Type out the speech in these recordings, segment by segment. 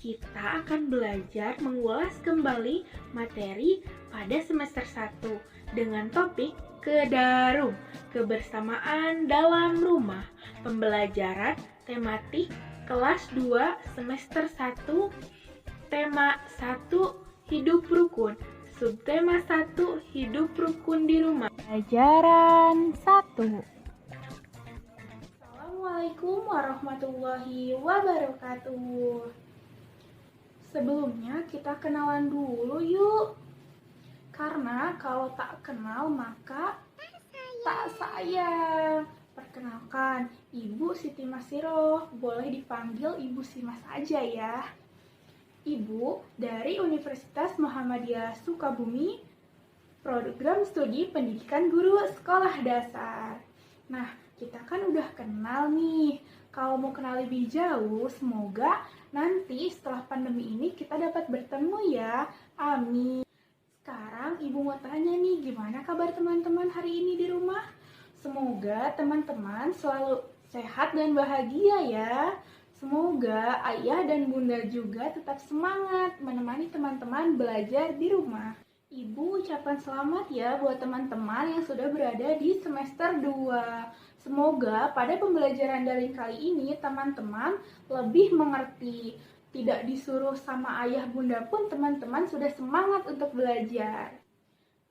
kita akan belajar mengulas kembali materi pada semester 1 dengan topik Kedarum, kebersamaan dalam rumah, pembelajaran tematik kelas 2 semester 1, tema 1 hidup rukun, subtema 1 hidup rukun di rumah. Pelajaran 1. Assalamualaikum warahmatullahi wabarakatuh. Sebelumnya kita kenalan dulu yuk. Karena kalau tak kenal maka tak sayang. Perkenalkan, Ibu Siti Masiro. Boleh dipanggil Ibu Sima saja ya. Ibu dari Universitas Muhammadiyah Sukabumi, program studi pendidikan guru sekolah dasar. Nah, kita kan udah kenal nih. Kalau mau kenal lebih jauh, semoga nanti setelah pandemi ini kita dapat bertemu ya. Amin. Sekarang Ibu mau tanya nih, gimana kabar teman-teman hari ini di rumah? Semoga teman-teman selalu sehat dan bahagia ya. Semoga ayah dan bunda juga tetap semangat menemani teman-teman belajar di rumah. Ibu ucapkan selamat ya buat teman-teman yang sudah berada di semester 2. Semoga pada pembelajaran daring kali ini teman-teman lebih mengerti. Tidak disuruh sama ayah bunda pun teman-teman sudah semangat untuk belajar.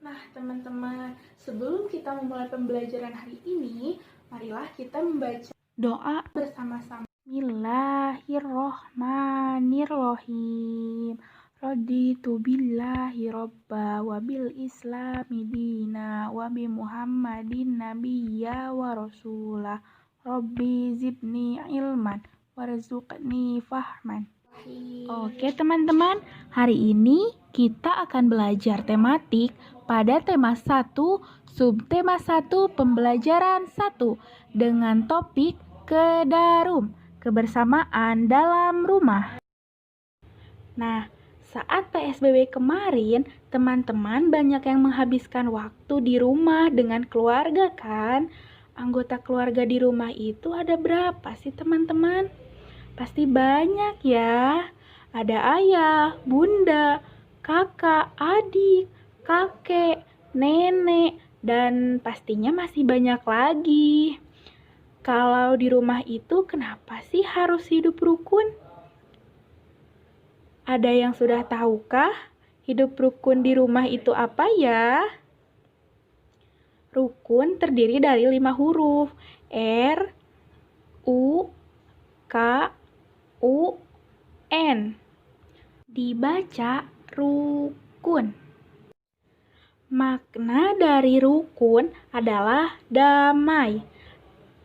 Nah teman-teman, sebelum kita memulai pembelajaran hari ini, marilah kita membaca Doa bersama-sama. Bismillahirrohmanirrohim. Raditu billahi robba wa bil islami dina wa bi muhammadin nabiyya wa rasulah. Rabbi zidni ilman warzuqni fahman. Oke teman-teman, hari ini kita akan belajar tematik pada tema 1, subtema 1, pembelajaran 1 dengan topik Kedarum, kebersamaan dalam rumah. Nah, saat PSBB kemarin, teman-teman banyak yang menghabiskan waktu di rumah dengan keluarga kan? Anggota keluarga di rumah itu ada berapa sih teman-teman? Pasti banyak ya. Ada ayah, bunda, kakak, adik, kakek, nenek, dan pastinya masih banyak lagi. Kalau di rumah itu kenapa sih harus hidup rukun? Ada yang sudah tahukah hidup rukun di rumah itu apa ya? Rukun terdiri dari 5 huruf. R, U, K, U, N. Dibaca rukun. Makna dari rukun adalah damai,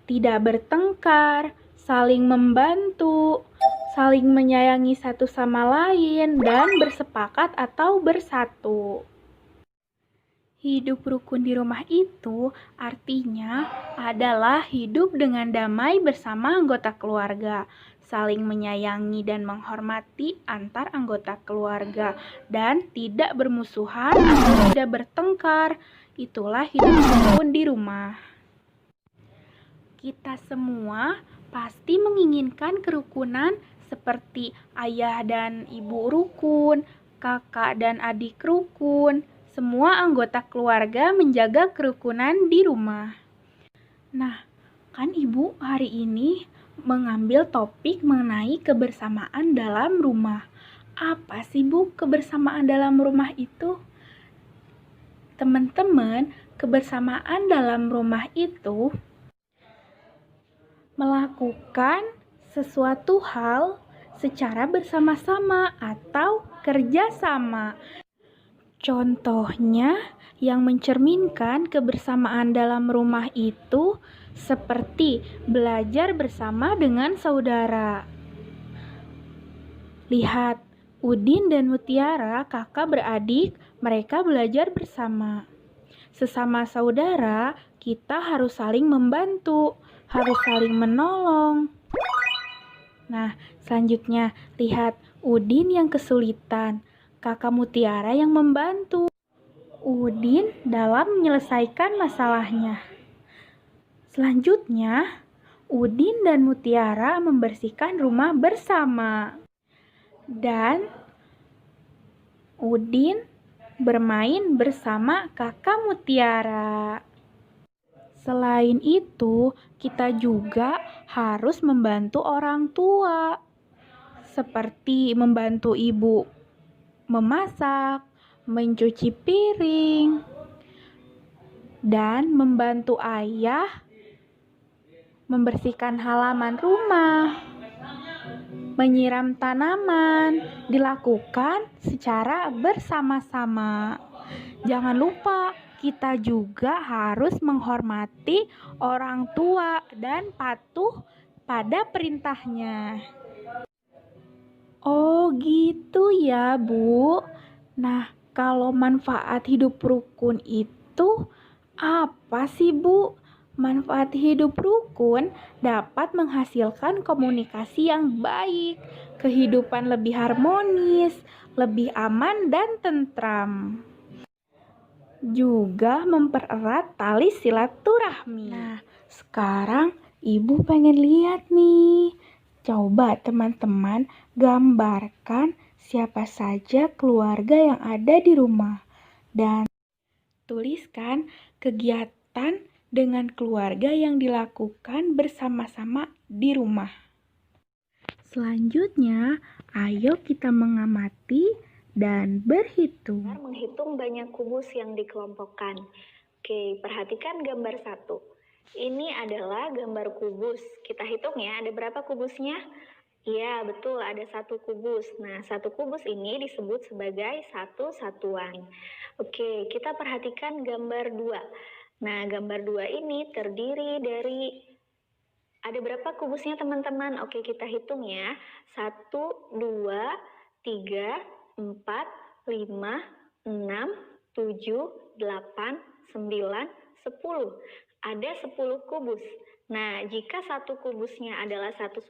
tidak bertengkar, saling membantu, saling menyayangi satu sama lain, dan bersepakat atau bersatu. Hidup rukun di rumah itu artinya adalah hidup dengan damai bersama anggota keluarga, saling menyayangi dan menghormati antar anggota keluarga, dan tidak bermusuhan atau tidak bertengkar. Itulah hidup rukun di rumah. Kita semua pasti menginginkan kerukunan seperti ayah dan ibu rukun, kakak dan adik rukun. Semua anggota keluarga menjaga kerukunan di rumah. Nah, kan ibu hari ini mengambil topik mengenai kebersamaan dalam rumah. Apa sih Bu kebersamaan dalam rumah itu? Teman-teman, kebersamaan dalam rumah itu melakukan sesuatu hal secara bersama-sama atau kerjasama. Contohnya yang mencerminkan kebersamaan dalam rumah itu seperti belajar bersama dengan saudara. Lihat, Udin dan Mutiara, kakak beradik, mereka belajar bersama. Sesama saudara, kita harus saling membantu, harus saling menolong. Nah, selanjutnya lihat Udin yang kesulitan, kakak Mutiara yang membantu Udin dalam menyelesaikan masalahnya. Selanjutnya, Udin dan Mutiara membersihkan rumah bersama. Dan Udin bermain bersama kakak Mutiara. Selain itu, kita juga harus membantu orang tua, seperti membantu ibu memasak, mencuci piring, dan membantu ayah membersihkan halaman rumah. Menyiram tanaman dilakukan secara bersama-sama. Jangan lupa, kita juga harus menghormati orang tua dan patuh pada perintahnya. Oh gitu ya, Bu. Nah, kalau manfaat hidup rukun itu apa sih, Bu? Manfaat hidup rukun dapat menghasilkan komunikasi yang baik, kehidupan lebih harmonis, lebih aman dan tentram. Juga mempererat tali silaturahmi. Nah, sekarang Ibu pengen lihat nih. Coba teman-teman gambarkan siapa saja keluarga yang ada di rumah. Dan tuliskan kegiatan dengan keluarga yang dilakukan bersama-sama di rumah. Selanjutnya, ayo kita mengamati dan berhitung. Menghitung banyak kubus yang dikelompokkan. Oke, perhatikan gambar 1. Ini adalah gambar kubus. Kita hitung ya, ada berapa kubusnya? Iya, betul, ada 1 kubus. Nah, 1 kubus ini disebut sebagai satu satuan. Oke, kita perhatikan gambar 2. Nah, gambar 2 ini terdiri dari ada berapa kubusnya teman-teman? Oke, kita hitung ya. 1, 2, 3, 4, 5, 6, 7, 8, 9, 10. Ada 10 kubus. Nah, jika 1 kubusnya adalah satu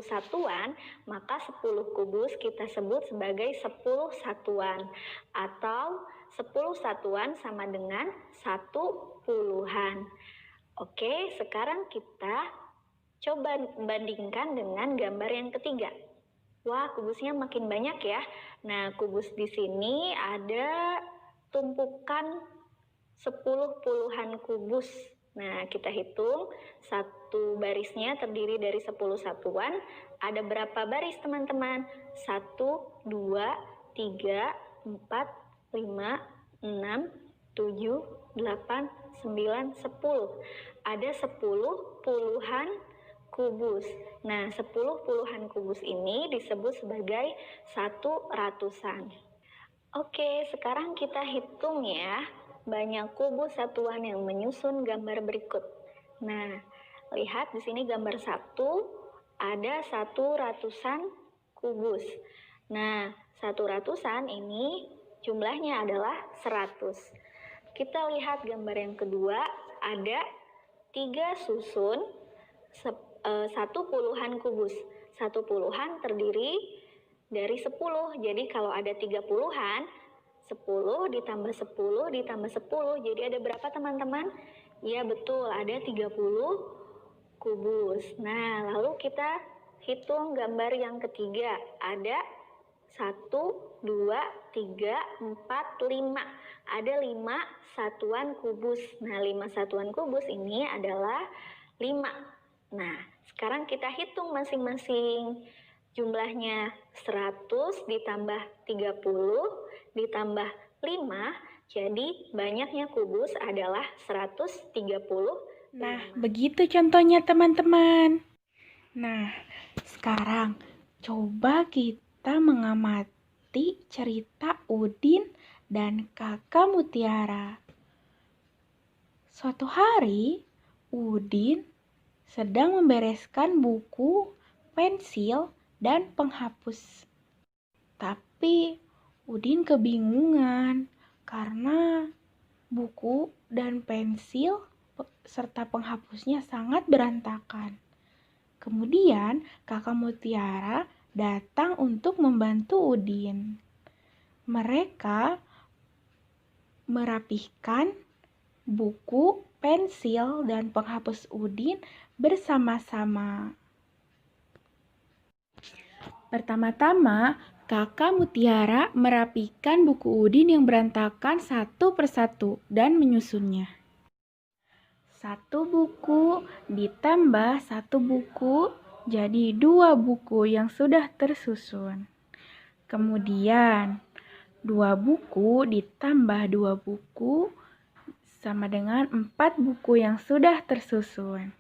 satuan, maka 10 kubus kita sebut sebagai 10 satuan. Atau 10 satuan sama dengan 1 puluhan. Oke, sekarang kita coba bandingkan dengan gambar yang ketiga. Wah, kubusnya makin banyak ya. Nah, kubus di sini ada tumpukan 10 puluhan kubus. Nah, kita hitung satu barisnya terdiri dari 10 satuan. Ada berapa baris teman-teman? 1, 2, 3, 4, 5, 6, 7, 8, 9, 10. Ada 10 puluhan kubus. Nah, 10 puluhan kubus ini disebut sebagai 1 ratusan. Oke, sekarang kita hitung ya banyak kubus satuan yang menyusun gambar berikut. Nah, lihat di sini gambar 1 ada 1 ratusan kubus. Nah, 1 ratusan ini jumlahnya adalah 100. Kita lihat gambar yang kedua ada 3 susun 1 puluhan kubus. 1 puluhan terdiri dari 10. Jadi kalau ada 3 puluhan, 10 ditambah 10 ditambah 10. Jadi ada berapa teman-teman? Ya betul, ada 30 kubus. Nah, lalu kita hitung gambar yang ketiga. Ada 1, 2, 3, 4, 5. Ada 5 satuan kubus. Nah, 5 satuan kubus ini adalah 5. Nah, sekarang kita hitung masing-masing. Jumlahnya 100 ditambah 30 ditambah 5, jadi banyaknya kubus adalah 130. Nah, begitu contohnya teman-teman. Nah, sekarang coba kita mengamati cerita Udin dan kakak Mutiara. Suatu hari, Udin sedang membereskan buku, pensil, dan penghapus. Tapi Udin kebingungan karena buku dan pensil serta penghapusnya sangat berantakan. Kemudian kakak Mutiara datang untuk membantu Udin. Mereka merapihkan buku, pensil, dan penghapus Udin bersama-sama. Pertama-tama, Kakak Mutiara merapikan buku Udin yang berantakan satu persatu dan menyusunnya. Satu buku ditambah satu buku, jadi 2 buku yang sudah tersusun. Kemudian, 2 buku ditambah 2 buku sama dengan 4 buku yang sudah tersusun.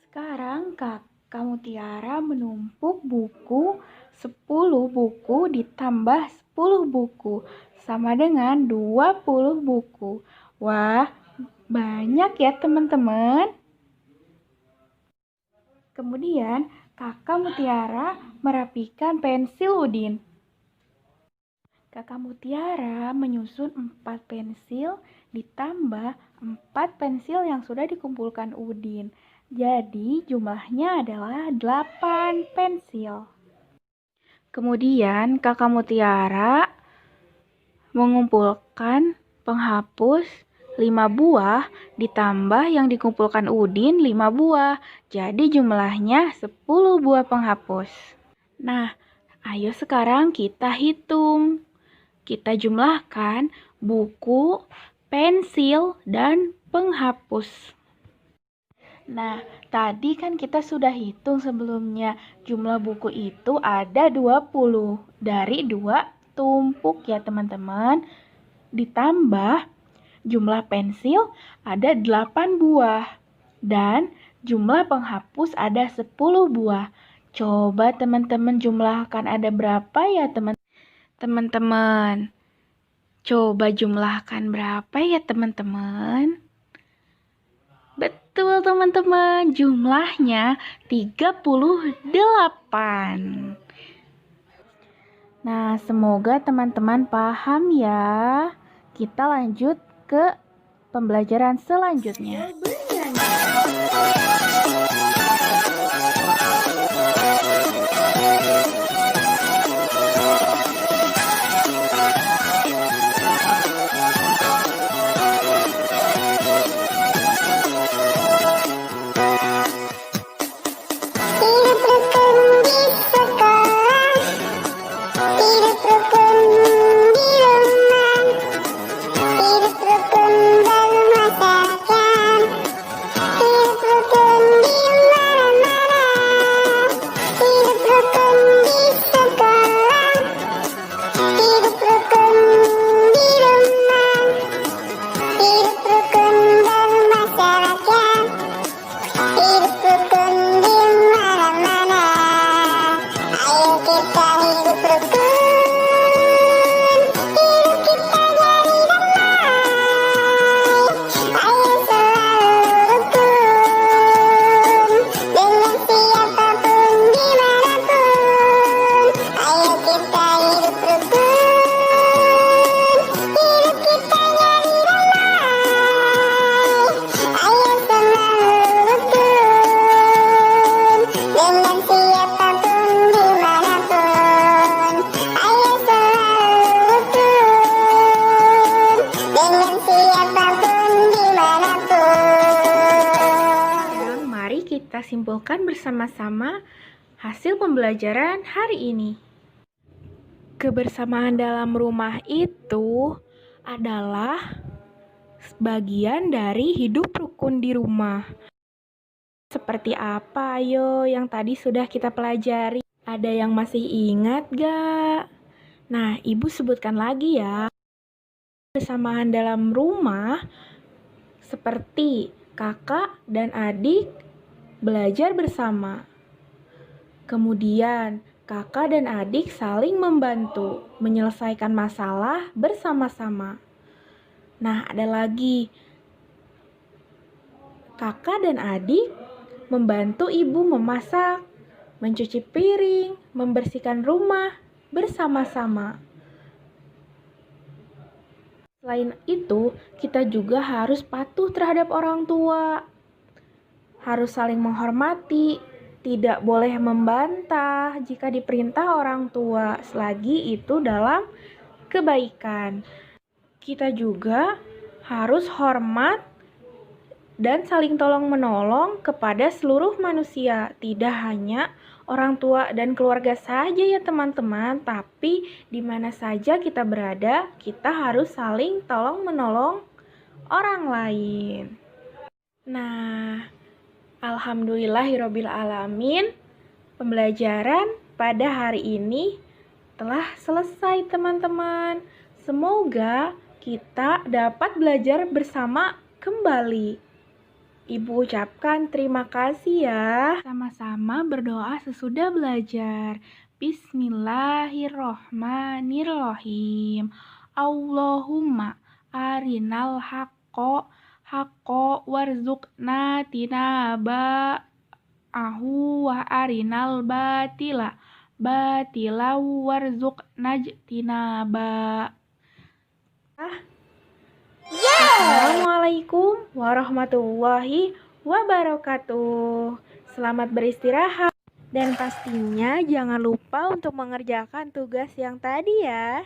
Sekarang Kakak Mutiara menumpuk buku 10 buku ditambah 10 buku sama dengan 20 buku. Wah, banyak ya teman-teman. Kemudian Kakak Mutiara merapikan pensil Udin. Kakak Mutiara menyusun 4 pensil ditambah 4 pensil yang sudah dikumpulkan Udin. Jadi jumlahnya adalah 8 pensil. Kemudian Kakak Mutiara mengumpulkan penghapus 5 buah ditambah yang dikumpulkan Udin 5 buah. Jadi jumlahnya 10 buah penghapus. Nah, ayo sekarang kita hitung. Kita jumlahkan buku, pensil, dan penghapus. Nah, tadi kan kita sudah hitung sebelumnya. Jumlah buku itu ada 20 dari 2 tumpuk ya teman-teman. Ditambah jumlah pensil ada 8 buah. Dan jumlah penghapus ada 10 buah. Coba teman-teman jumlahkan ada berapa ya teman-teman? Coba jumlahkan berapa ya teman-teman? Betul teman-teman, jumlahnya 38. Nah, semoga teman-teman paham ya. Kita lanjut ke pembelajaran selanjutnya. Kita simpulkan bersama-sama hasil pembelajaran hari ini. Kebersamaan dalam rumah itu adalah bagian dari hidup rukun di rumah. Seperti apa ayo yang tadi sudah kita pelajari? Ada yang masih ingat gak? Nah, Ibu sebutkan lagi ya. Kebersamaan dalam rumah seperti kakak dan adik belajar bersama. Kemudian, kakak dan adik saling membantu menyelesaikan masalah bersama-sama. Nah, ada lagi. Kakak dan adik membantu ibu memasak, mencuci piring, membersihkan rumah bersama-sama. Selain itu, kita juga harus patuh terhadap orang tua. Harus saling menghormati, tidak boleh membantah jika diperintah orang tua, selagi itu dalam kebaikan. Kita juga harus hormat dan saling tolong-menolong kepada seluruh manusia, tidak hanya orang tua dan keluarga saja ya teman-teman, tapi di mana saja kita berada, kita harus saling tolong-menolong orang lain. Nah, alhamdulillahirabbil alamin, pembelajaran pada hari ini telah selesai teman-teman. Semoga kita dapat belajar bersama kembali. Ibu ucapkan terima kasih ya. Sama-sama berdoa sesudah belajar. Bismillahirrohmanirrohim. Allahumma arinal haqqo warzuqna tinaba'ahu wa arinal batila warzuqna tinaba. Assalamualaikum warahmatullahi wabarakatuh. Selamat beristirahat. Dan pastinya jangan lupa untuk mengerjakan tugas yang tadi ya.